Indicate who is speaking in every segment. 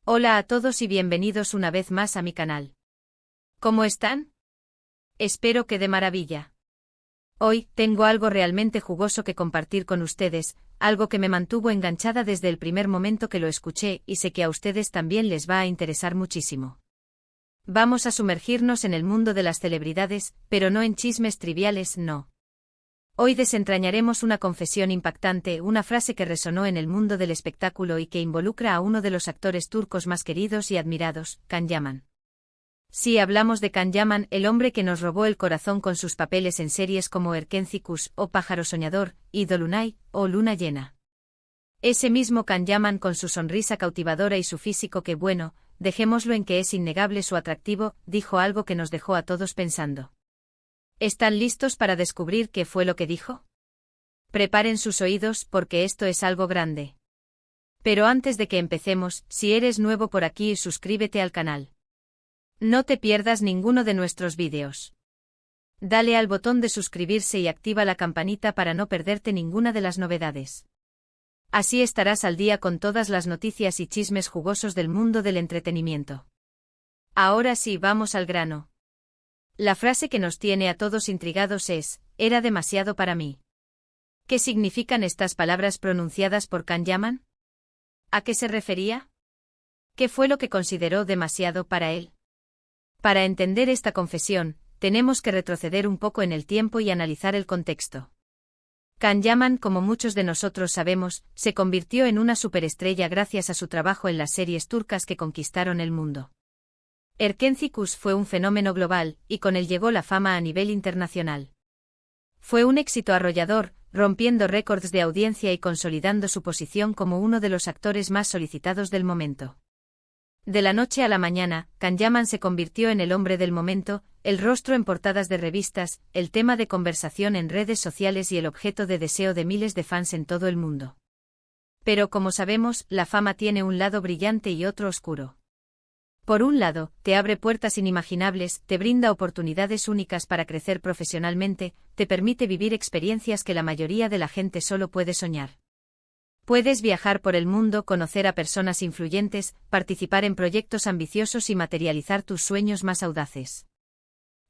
Speaker 1: Hola a todos y bienvenidos una vez más a mi canal. ¿Cómo están? Espero que de maravilla. Hoy, tengo algo realmente jugoso que compartir con ustedes, algo que me mantuvo enganchada desde el primer momento que lo escuché y sé que a ustedes también les va a interesar muchísimo. Vamos a sumergirnos en el mundo de las celebridades, pero no en chismes triviales, no. Hoy desentrañaremos una confesión impactante, una frase que resonó en el mundo del espectáculo y que involucra a uno de los actores turcos más queridos y admirados, Can Yaman. Sí, hablamos de Can Yaman, el hombre que nos robó el corazón con sus papeles en series como Erkenci Kuş o Pájaro Soñador, y Dolunay, o Luna Llena. Ese mismo Can Yaman con su sonrisa cautivadora y su físico que bueno, dejémoslo en que es innegable su atractivo, dijo algo que nos dejó a todos pensando. ¿Están listos para descubrir qué fue lo que dijo? Preparen sus oídos porque esto es algo grande. Pero antes de que empecemos, si eres nuevo por aquí, suscríbete al canal. No te pierdas ninguno de nuestros vídeos. Dale al botón de suscribirse y activa la campanita para no perderte ninguna de las novedades. Así estarás al día con todas las noticias y chismes jugosos del mundo del entretenimiento. Ahora sí, vamos al grano. La frase que nos tiene a todos intrigados es: era demasiado para mí. ¿Qué significan estas palabras pronunciadas por Can Yaman? ¿A qué se refería? ¿Qué fue lo que consideró demasiado para él? Para entender esta confesión, tenemos que retroceder un poco en el tiempo y analizar el contexto. Can Yaman, como muchos de nosotros sabemos, se convirtió en una superestrella gracias a su trabajo en las series turcas que conquistaron el mundo. Erkenci Kuş fue un fenómeno global, y con él llegó la fama a nivel internacional. Fue un éxito arrollador, rompiendo récords de audiencia y consolidando su posición como uno de los actores más solicitados del momento. De la noche a la mañana, Can Yaman se convirtió en el hombre del momento, el rostro en portadas de revistas, el tema de conversación en redes sociales y el objeto de deseo de miles de fans en todo el mundo. Pero como sabemos, la fama tiene un lado brillante y otro oscuro. Por un lado, te abre puertas inimaginables, te brinda oportunidades únicas para crecer profesionalmente, te permite vivir experiencias que la mayoría de la gente solo puede soñar. Puedes viajar por el mundo, conocer a personas influyentes, participar en proyectos ambiciosos y materializar tus sueños más audaces.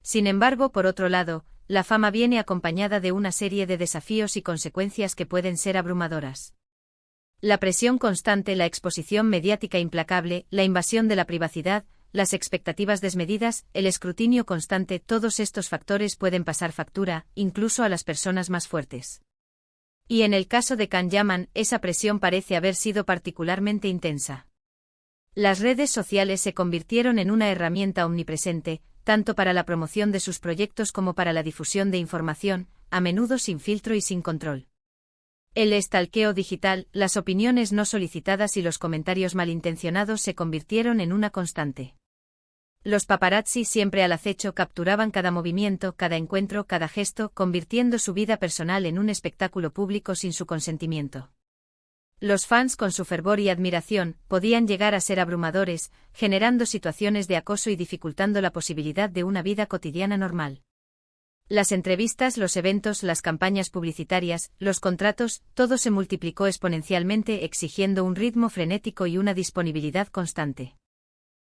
Speaker 1: Sin embargo, por otro lado, la fama viene acompañada de una serie de desafíos y consecuencias que pueden ser abrumadoras. La presión constante, la exposición mediática implacable, la invasión de la privacidad, las expectativas desmedidas, el escrutinio constante, todos estos factores pueden pasar factura, incluso a las personas más fuertes. Y en el caso de Can Yaman, esa presión parece haber sido particularmente intensa. Las redes sociales se convirtieron en una herramienta omnipresente, tanto para la promoción de sus proyectos como para la difusión de información, a menudo sin filtro y sin control. El stalkeo digital, las opiniones no solicitadas y los comentarios malintencionados se convirtieron en una constante. Los paparazzi, siempre al acecho, capturaban cada movimiento, cada encuentro, cada gesto, convirtiendo su vida personal en un espectáculo público sin su consentimiento. Los fans, con su fervor y admiración, podían llegar a ser abrumadores, generando situaciones de acoso y dificultando la posibilidad de una vida cotidiana normal. Las entrevistas, los eventos, las campañas publicitarias, los contratos, todo se multiplicó exponencialmente, exigiendo un ritmo frenético y una disponibilidad constante.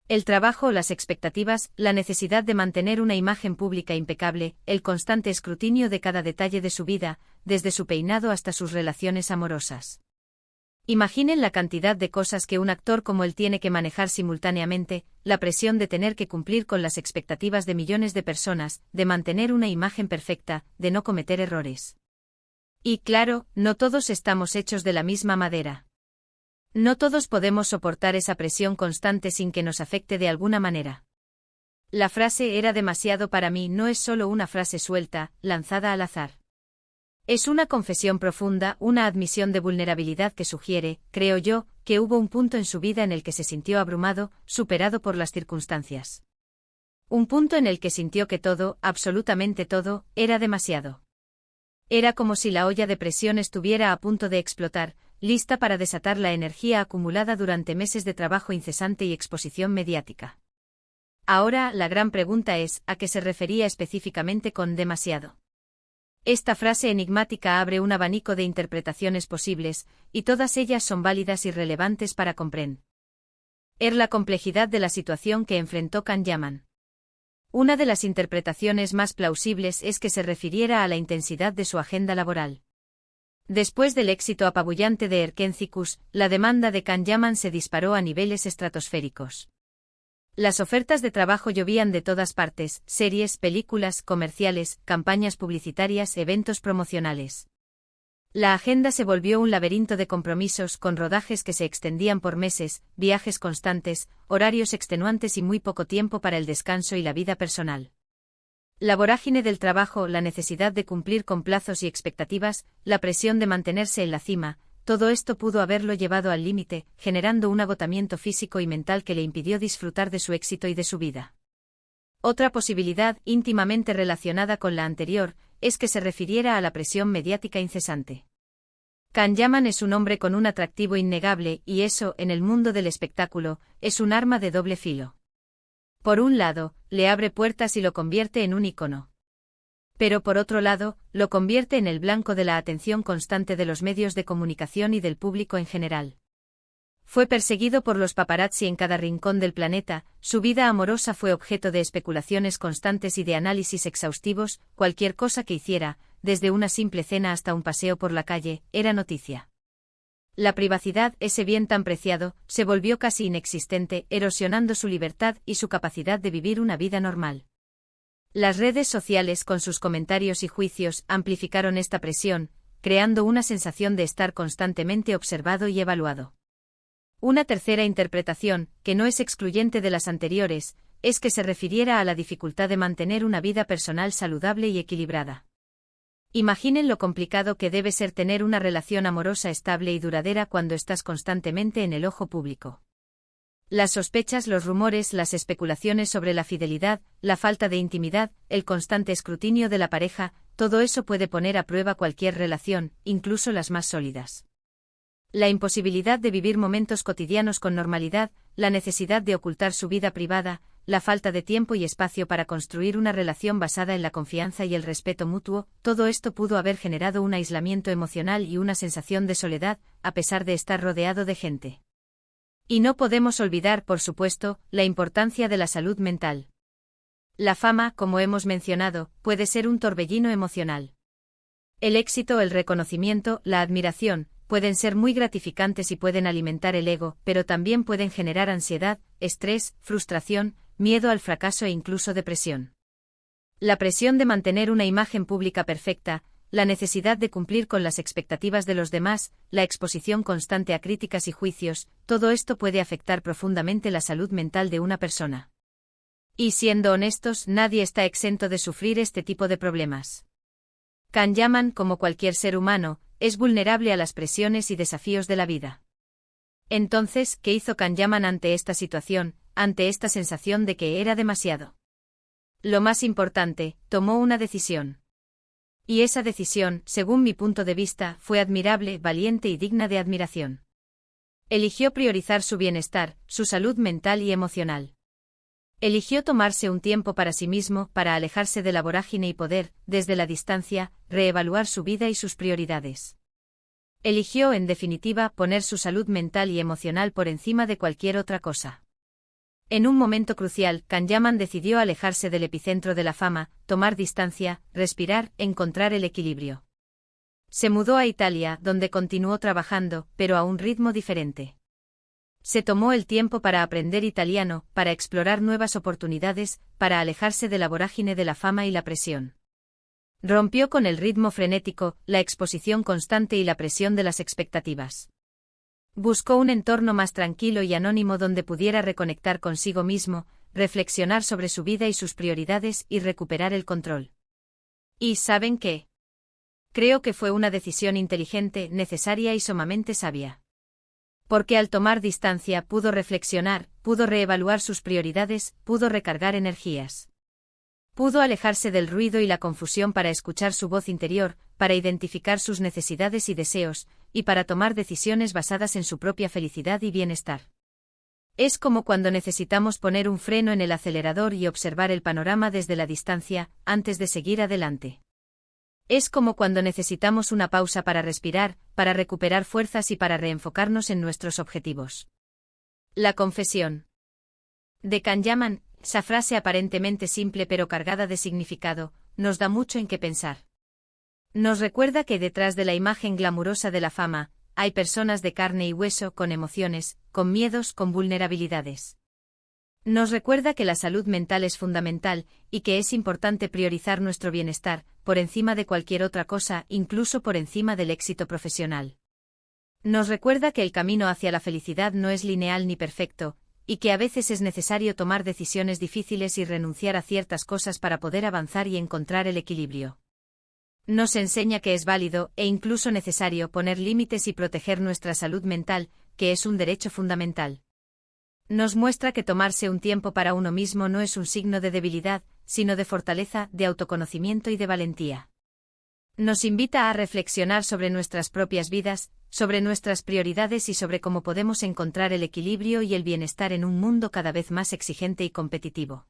Speaker 1: El trabajo, las expectativas, la necesidad de mantener una imagen pública impecable, el constante escrutinio de cada detalle de su vida, desde su peinado hasta sus relaciones amorosas. Imaginen la cantidad de cosas que un actor como él tiene que manejar simultáneamente, la presión de tener que cumplir con las expectativas de millones de personas, de mantener una imagen perfecta, de no cometer errores. Y claro, no todos estamos hechos de la misma madera. No todos podemos soportar esa presión constante sin que nos afecte de alguna manera. La frase "era demasiado para mí" no es solo una frase suelta, lanzada al azar. Es una confesión profunda, una admisión de vulnerabilidad que sugiere, creo yo, que hubo un punto en su vida en el que se sintió abrumado, superado por las circunstancias. Un punto en el que sintió que todo, absolutamente todo, era demasiado. Era como si la olla de presión estuviera a punto de explotar, lista para desatar la energía acumulada durante meses de trabajo incesante y exposición mediática. Ahora, la gran pregunta es, ¿a qué se refería específicamente con demasiado? Esta frase enigmática abre un abanico de interpretaciones posibles, y todas ellas son válidas y relevantes para comprender. La complejidad de la situación que enfrentó Can Yaman. Una de las interpretaciones más plausibles es que se refiriera a la intensidad de su agenda laboral. Después del éxito apabullante de Erkencicus, la demanda de Can Yaman se disparó a niveles estratosféricos. Las ofertas de trabajo llovían de todas partes: series, películas, comerciales, campañas publicitarias, eventos promocionales. La agenda se volvió un laberinto de compromisos, con rodajes que se extendían por meses, viajes constantes, horarios extenuantes y muy poco tiempo para el descanso y la vida personal. La vorágine del trabajo, la necesidad de cumplir con plazos y expectativas, la presión de mantenerse en la cima, todo esto pudo haberlo llevado al límite, generando un agotamiento físico y mental que le impidió disfrutar de su éxito y de su vida. Otra posibilidad, íntimamente relacionada con la anterior, es que se refiriera a la presión mediática incesante. Can Yaman es un hombre con un atractivo innegable, y eso, en el mundo del espectáculo, es un arma de doble filo. Por un lado, le abre puertas y lo convierte en un ícono. Pero por otro lado, lo convierte en el blanco de la atención constante de los medios de comunicación y del público en general. Fue perseguido por los paparazzi en cada rincón del planeta, su vida amorosa fue objeto de especulaciones constantes y de análisis exhaustivos, cualquier cosa que hiciera, desde una simple cena hasta un paseo por la calle, era noticia. La privacidad, ese bien tan preciado, se volvió casi inexistente, erosionando su libertad y su capacidad de vivir una vida normal. Las redes sociales, con sus comentarios y juicios, amplificaron esta presión, creando una sensación de estar constantemente observado y evaluado. Una tercera interpretación, que no es excluyente de las anteriores, es que se refiriera a la dificultad de mantener una vida personal saludable y equilibrada. Imaginen lo complicado que debe ser tener una relación amorosa estable y duradera cuando estás constantemente en el ojo público. Las sospechas, los rumores, las especulaciones sobre la fidelidad, la falta de intimidad, el constante escrutinio de la pareja, todo eso puede poner a prueba cualquier relación, incluso las más sólidas. La imposibilidad de vivir momentos cotidianos con normalidad, la necesidad de ocultar su vida privada, la falta de tiempo y espacio para construir una relación basada en la confianza y el respeto mutuo, todo esto pudo haber generado un aislamiento emocional y una sensación de soledad, a pesar de estar rodeado de gente. Y no podemos olvidar, por supuesto, la importancia de la salud mental. La fama, como hemos mencionado, puede ser un torbellino emocional. El éxito, el reconocimiento, la admiración, pueden ser muy gratificantes y pueden alimentar el ego, pero también pueden generar ansiedad, estrés, frustración, miedo al fracaso e incluso depresión. La presión de mantener una imagen pública perfecta, la necesidad de cumplir con las expectativas de los demás, la exposición constante a críticas y juicios, todo esto puede afectar profundamente la salud mental de una persona. Y siendo honestos, nadie está exento de sufrir este tipo de problemas. Can Yaman, como cualquier ser humano, es vulnerable a las presiones y desafíos de la vida. Entonces, ¿qué hizo Can Yaman ante esta situación, ante esta sensación de que era demasiado? Lo más importante, tomó una decisión. Y esa decisión, según mi punto de vista, fue admirable, valiente y digna de admiración. Eligió priorizar su bienestar, su salud mental y emocional. Eligió tomarse un tiempo para sí mismo, para alejarse de la vorágine y poder, desde la distancia, reevaluar su vida y sus prioridades. Eligió, en definitiva, poner su salud mental y emocional por encima de cualquier otra cosa. En un momento crucial, Can Yaman decidió alejarse del epicentro de la fama, tomar distancia, respirar, encontrar el equilibrio. Se mudó a Italia, donde continuó trabajando, pero a un ritmo diferente. Se tomó el tiempo para aprender italiano, para explorar nuevas oportunidades, para alejarse de la vorágine de la fama y la presión. Rompió con el ritmo frenético, la exposición constante y la presión de las expectativas. Buscó un entorno más tranquilo y anónimo donde pudiera reconectar consigo mismo, reflexionar sobre su vida y sus prioridades y recuperar el control. ¿Y saben qué? Creo que fue una decisión inteligente, necesaria y sumamente sabia. Porque al tomar distancia pudo reflexionar, pudo reevaluar sus prioridades, pudo recargar energías. Pudo alejarse del ruido y la confusión para escuchar su voz interior, para identificar sus necesidades y deseos, y para tomar decisiones basadas en su propia felicidad y bienestar. Es como cuando necesitamos poner un freno en el acelerador y observar el panorama desde la distancia, antes de seguir adelante. Es como cuando necesitamos una pausa para respirar, para recuperar fuerzas y para reenfocarnos en nuestros objetivos. La confesión. De Kanyaman, esa frase aparentemente simple pero cargada de significado, nos da mucho en qué pensar. Nos recuerda que detrás de la imagen glamurosa de la fama, hay personas de carne y hueso con emociones, con miedos, con vulnerabilidades. Nos recuerda que la salud mental es fundamental, y que es importante priorizar nuestro bienestar, por encima de cualquier otra cosa, incluso por encima del éxito profesional. Nos recuerda que el camino hacia la felicidad no es lineal ni perfecto, y que a veces es necesario tomar decisiones difíciles y renunciar a ciertas cosas para poder avanzar y encontrar el equilibrio. Nos enseña que es válido, e incluso necesario, poner límites y proteger nuestra salud mental, que es un derecho fundamental. Nos muestra que tomarse un tiempo para uno mismo no es un signo de debilidad, sino de fortaleza, de autoconocimiento y de valentía. Nos invita a reflexionar sobre nuestras propias vidas, sobre nuestras prioridades y sobre cómo podemos encontrar el equilibrio y el bienestar en un mundo cada vez más exigente y competitivo.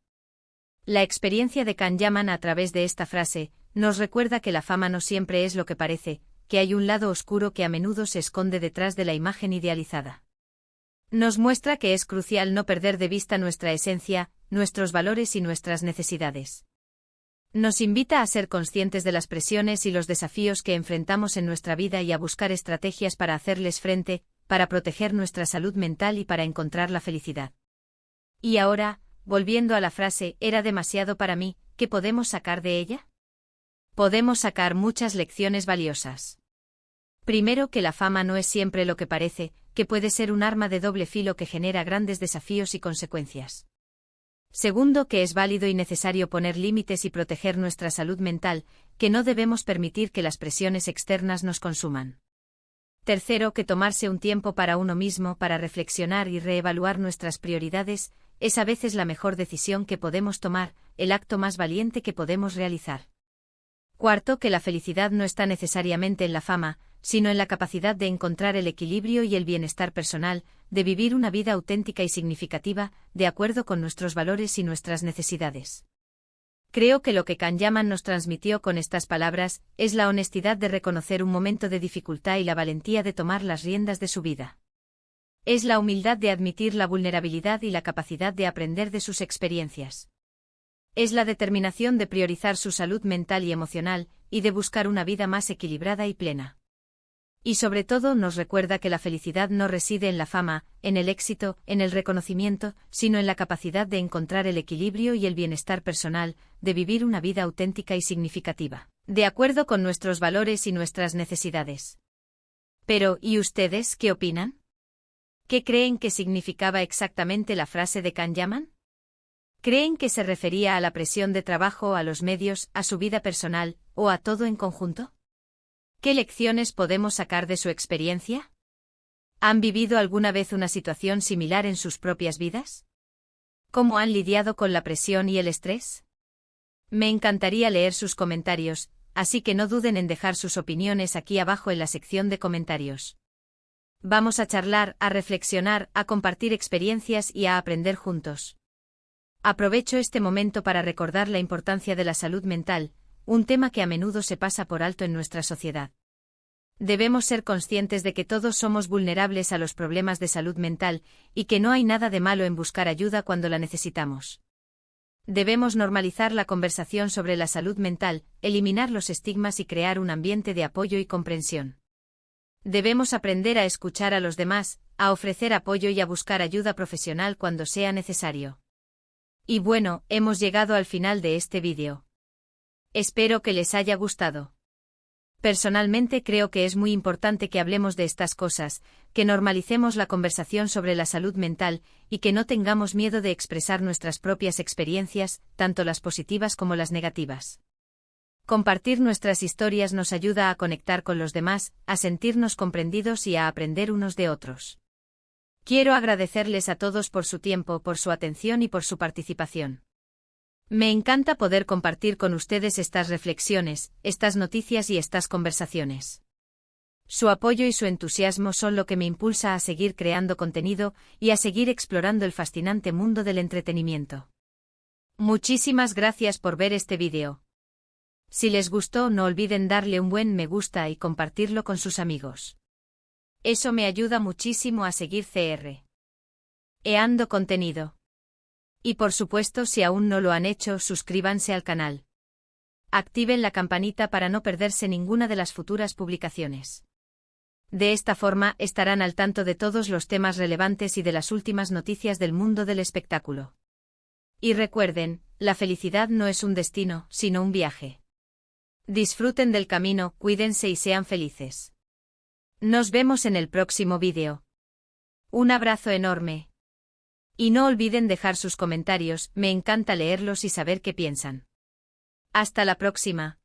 Speaker 1: La experiencia de Kanyaman a través de esta frase, nos recuerda que la fama no siempre es lo que parece, que hay un lado oscuro que a menudo se esconde detrás de la imagen idealizada. Nos muestra que es crucial no perder de vista nuestra esencia, nuestros valores y nuestras necesidades. Nos invita a ser conscientes de las presiones y los desafíos que enfrentamos en nuestra vida y a buscar estrategias para hacerles frente, para proteger nuestra salud mental y para encontrar la felicidad. Y ahora, volviendo a la frase, ¿era demasiado para mí? ¿Qué podemos sacar de ella? Podemos sacar muchas lecciones valiosas. Primero, que la fama no es siempre lo que parece, que puede ser un arma de doble filo que genera grandes desafíos y consecuencias. Segundo, que es válido y necesario poner límites y proteger nuestra salud mental, que no debemos permitir que las presiones externas nos consuman. Tercero, que tomarse un tiempo para uno mismo para reflexionar y reevaluar nuestras prioridades, es a veces la mejor decisión que podemos tomar, el acto más valiente que podemos realizar. Cuarto, que la felicidad no está necesariamente en la fama, sino en la capacidad de encontrar el equilibrio y el bienestar personal, de vivir una vida auténtica y significativa, de acuerdo con nuestros valores y nuestras necesidades. Creo que lo que Kanyaman nos transmitió con estas palabras es la honestidad de reconocer un momento de dificultad y la valentía de tomar las riendas de su vida. Es la humildad de admitir la vulnerabilidad y la capacidad de aprender de sus experiencias. Es la determinación de priorizar su salud mental y emocional, y de buscar una vida más equilibrada y plena. Y sobre todo nos recuerda que la felicidad no reside en la fama, en el éxito, en el reconocimiento, sino en la capacidad de encontrar el equilibrio y el bienestar personal, de vivir una vida auténtica y significativa, de acuerdo con nuestros valores y nuestras necesidades. Pero, ¿y ustedes qué opinan? ¿Qué creen que significaba exactamente la frase de Kanyaman? ¿Creen que se refería a la presión de trabajo, a los medios, a su vida personal, o a todo en conjunto? ¿Qué lecciones podemos sacar de su experiencia? ¿Han vivido alguna vez una situación similar en sus propias vidas? ¿Cómo han lidiado con la presión y el estrés? Me encantaría leer sus comentarios, así que no duden en dejar sus opiniones aquí abajo en la sección de comentarios. Vamos a charlar, a reflexionar, a compartir experiencias y a aprender juntos. Aprovecho este momento para recordar la importancia de la salud mental, un tema que a menudo se pasa por alto en nuestra sociedad. Debemos ser conscientes de que todos somos vulnerables a los problemas de salud mental, y que no hay nada de malo en buscar ayuda cuando la necesitamos. Debemos normalizar la conversación sobre la salud mental, eliminar los estigmas y crear un ambiente de apoyo y comprensión. Debemos aprender a escuchar a los demás, a ofrecer apoyo y a buscar ayuda profesional cuando sea necesario. Y bueno, hemos llegado al final de este vídeo. Espero que les haya gustado. Personalmente creo que es muy importante que hablemos de estas cosas, que normalicemos la conversación sobre la salud mental, y que no tengamos miedo de expresar nuestras propias experiencias, tanto las positivas como las negativas. Compartir nuestras historias nos ayuda a conectar con los demás, a sentirnos comprendidos y a aprender unos de otros. Quiero agradecerles a todos por su tiempo, por su atención y por su participación. Me encanta poder compartir con ustedes estas reflexiones, estas noticias y estas conversaciones. Su apoyo y su entusiasmo son lo que me impulsa a seguir creando contenido y a seguir explorando el fascinante mundo del entretenimiento. Muchísimas gracias por ver este vídeo. Si les gustó, no olviden darle un buen me gusta y compartirlo con sus amigos. Eso me ayuda muchísimo a seguir CR. Eando contenido. Y por supuesto, si aún no lo han hecho, suscríbanse al canal. Activen la campanita para no perderse ninguna de las futuras publicaciones. De esta forma estarán al tanto de todos los temas relevantes y de las últimas noticias del mundo del espectáculo. Y recuerden, la felicidad no es un destino, sino un viaje. Disfruten del camino, cuídense y sean felices. Nos vemos en el próximo vídeo. Un abrazo enorme. Y no olviden dejar sus comentarios, me encanta leerlos y saber qué piensan. Hasta la próxima.